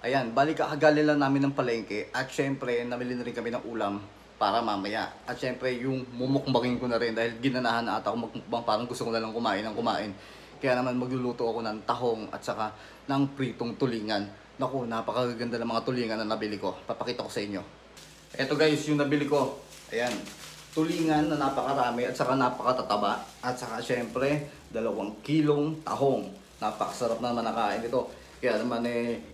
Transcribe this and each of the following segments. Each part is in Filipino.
Ayan, bali kakagali lang namin ng palengke at syempre namili na rin kami ng ulam para mamaya. At syempre yung mumukbangin ko na rin dahil ginanahan na ata ako magmukbang, parang gusto ko na lang kumain ng kumain. Kaya naman magluluto ako ng tahong at saka ng pritong tulingan. Naku, napakaganda ng mga tulingan na nabili ko. Papakita ko sa inyo. Eto guys, yung nabili ko. Ayan, tulingan na napakarami at saka napakatataba. At saka syempre, 2 kilong tahong. Napakasarap naman nakain ito. Kaya naman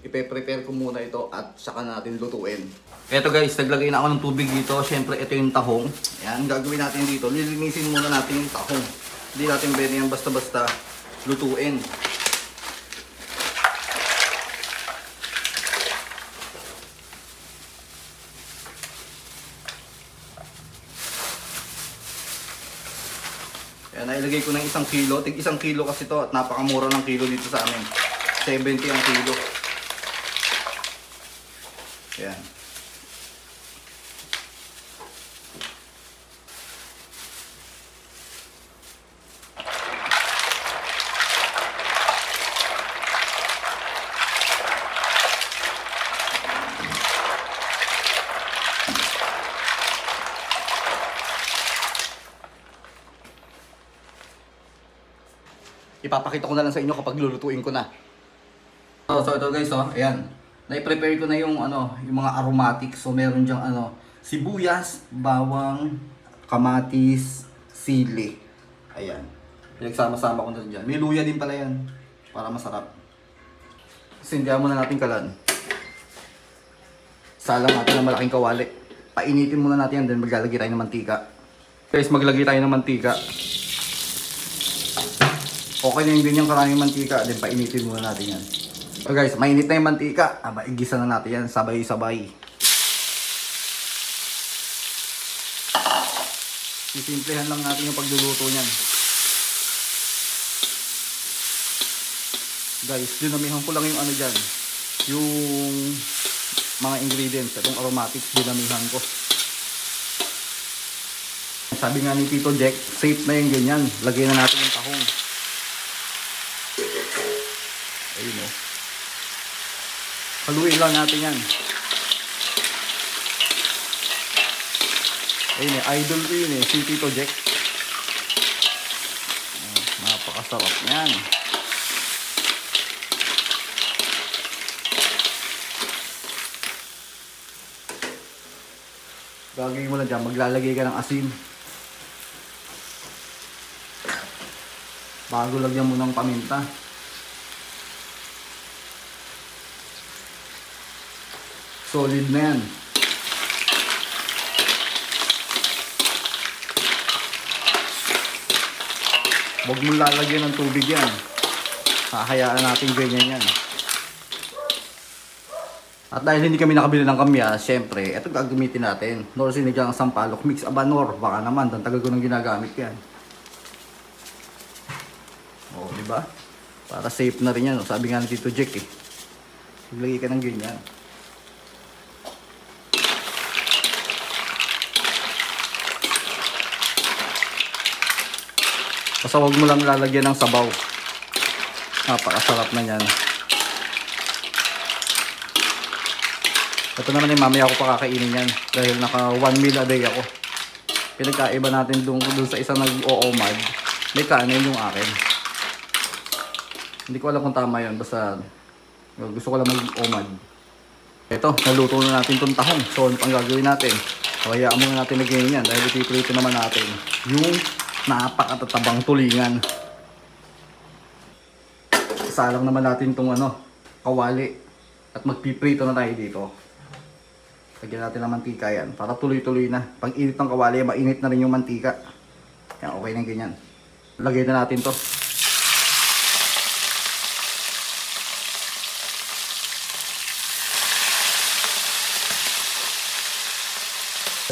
ipe-prepare ko muna ito at saka natin lutuin. Eto guys, naglagay na ako ng tubig dito. Syempre, ito yung tahong. Ayan, gagawin natin dito. Lilinisin muna natin yung tahong. Hindi natin pwede yan basta-basta lutuin. Ayan, nailagay ko ng 1 kilo. Tig 1 kilo kasi to at napakamura ng kilo dito sa amin. 70 ang kilo. Ayan. Ipapakita ko na lang sa inyo kapag lulutuin ko na. So ito guys, ayan. Na-prepare ko na yung yung mga aromatics. So meron diyang sibuyas, bawang, kamatis, sili. Ayan. Pinagsama-sama ko na diyan. May luya din pala yan para masarap. Sindihan muna natin kalan. Salang natin ng malaking kawali. Painitin muna natin yan, then maglalagay tayo ng mantika. Guys, maglagay tayo ng mantika. Okay na yung ganyang karaming mantika, then painitin muna natin yan. So guys, mainit na yung mantika. Igisa na natin yan, sabay-sabay. Sisimplehan lang natin yung pagluluto niyan. Guys, dinamihan ko lang yung dyan. Yung mga ingredients, itong aromatics, dinamihan ko. Sabi nga ni Tito Jack, safe na yung ganyan. Lagyan na natin yung tahong. Ayun o. Haluin lang natin yan. Ayun idol ko yun si Tito Jack. Napakasarap yan. Gagawin mo lang dyan, maglalagay ka ng asin. Bago lagyan mo ng paminta. Solid na yan. Huwag mong lalagyan ng tubig yan. Hahayaan natin ganyan yan. At dahil hindi kami nakabili ng kamya, syempre, ito gagamitin natin. Nor sinigang sampalok, mix abanor. Baka naman, ang tagal ko nang ginagamit yan. O, diba? Para safe na rin yan. Sabi nga ni Tito Jack maglagay ka ng ganyan. Basta huwag mo lang lalagyan ng sabaw. Napakasarap na yan. Ito naman mamaya ako pa kakainin yan. Dahil naka 1 meal a day ako. Pinagkaiba natin dun sa isang nag-o-omad. May kanin yung akin. Hindi ko alam kung tama yun. Basta gusto ko lang mag-omad. Ito, naluto na natin itong tahong. So, ano pang gagawin natin? Hayaan muna natin na ganyan yan. Dahil ipiprito naman natin yung napakatatabang tulingan. Salang naman natin itong kawali. At magpiprito na tayo dito. Lagyan natin ng mantika yan. Para tuloy-tuloy na. Pag init ng kawali, mainit na rin yung mantika. Yan, okay na ganyan. Lagay na natin to.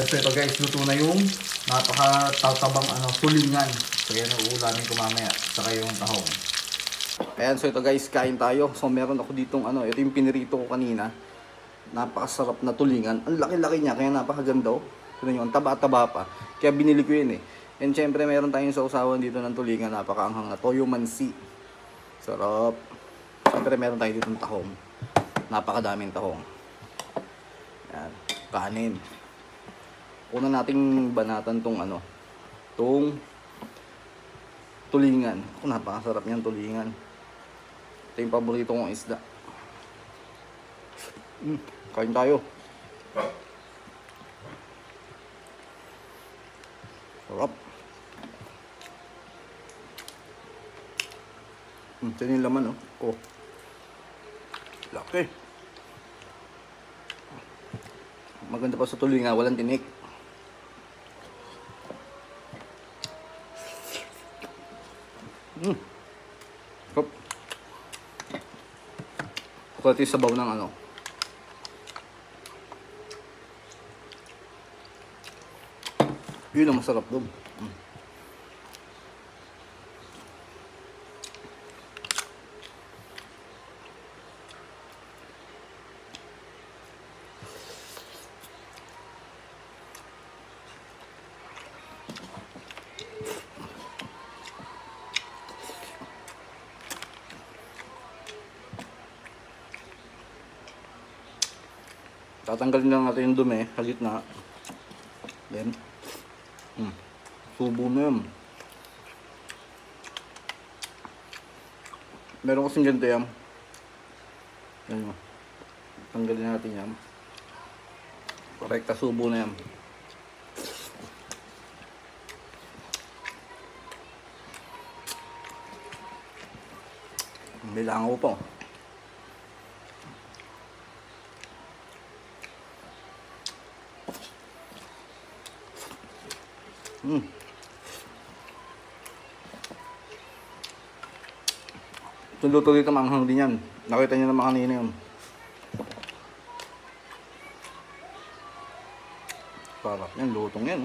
So ito guys, luto na yung napaka-tatabang tulingan. So yan ang uulamin ko mamaya. Saka yung tahong. Ayan, so ito guys, kain tayo. So meron ako ditong ito yung pinirito ko kanina. Napakasarap na tulingan. Ang laki-laki niya, kaya napakaganda Tignan nyo, ang taba-taba pa. Kaya binili ko yun And syempre meron tayong sausawan dito ng tulingan. Napakaanghang na toyo mansi. Sarap. Syempre meron tayo ditong tahong. napakadaming tahong. Yan, kanin. Una nating banatan tong ano, tong tulingan. Napakasarap niyan, tulingan. Ito yung paborito kong isda. Kain tayo. Sarap. Ito yung laman, oh. Oh. Laki. Maganda pa sa tulingan, walang tinik. Hop. Kulit yung sabaw ng ano. Yun ang masarap doon. Tatanggalin lang natin yung dumi sa gitna. Then, subo na yun. Meron kasing ganito yan. Yan o. Tanggalin natin yan. Korekta subo na yan. Bilangan ko pa. Luto dito manghang din yan. Nakita nyo naman kanina yun. Sarap yan, lutong yan.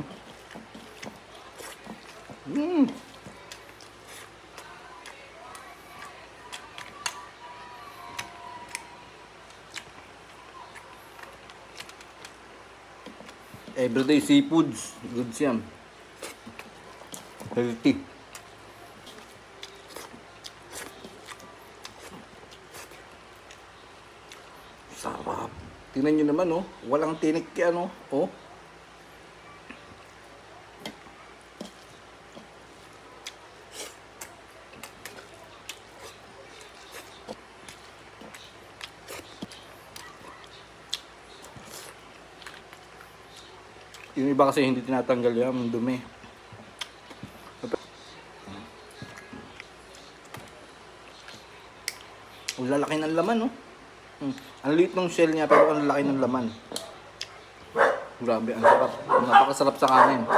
Everyday seafoods, goods yan. Healthy. Sarap. Tingnan nyo naman, oh. Walang tinik kaya, ano, oh. Yung iba kasi hindi tinatanggal yan, dumi. Ang lalaki ng laman, no? Ang liit ng shell niya, pero ang lalaki ng laman. Grabe, ang sarap. Napakasarap sa kanin.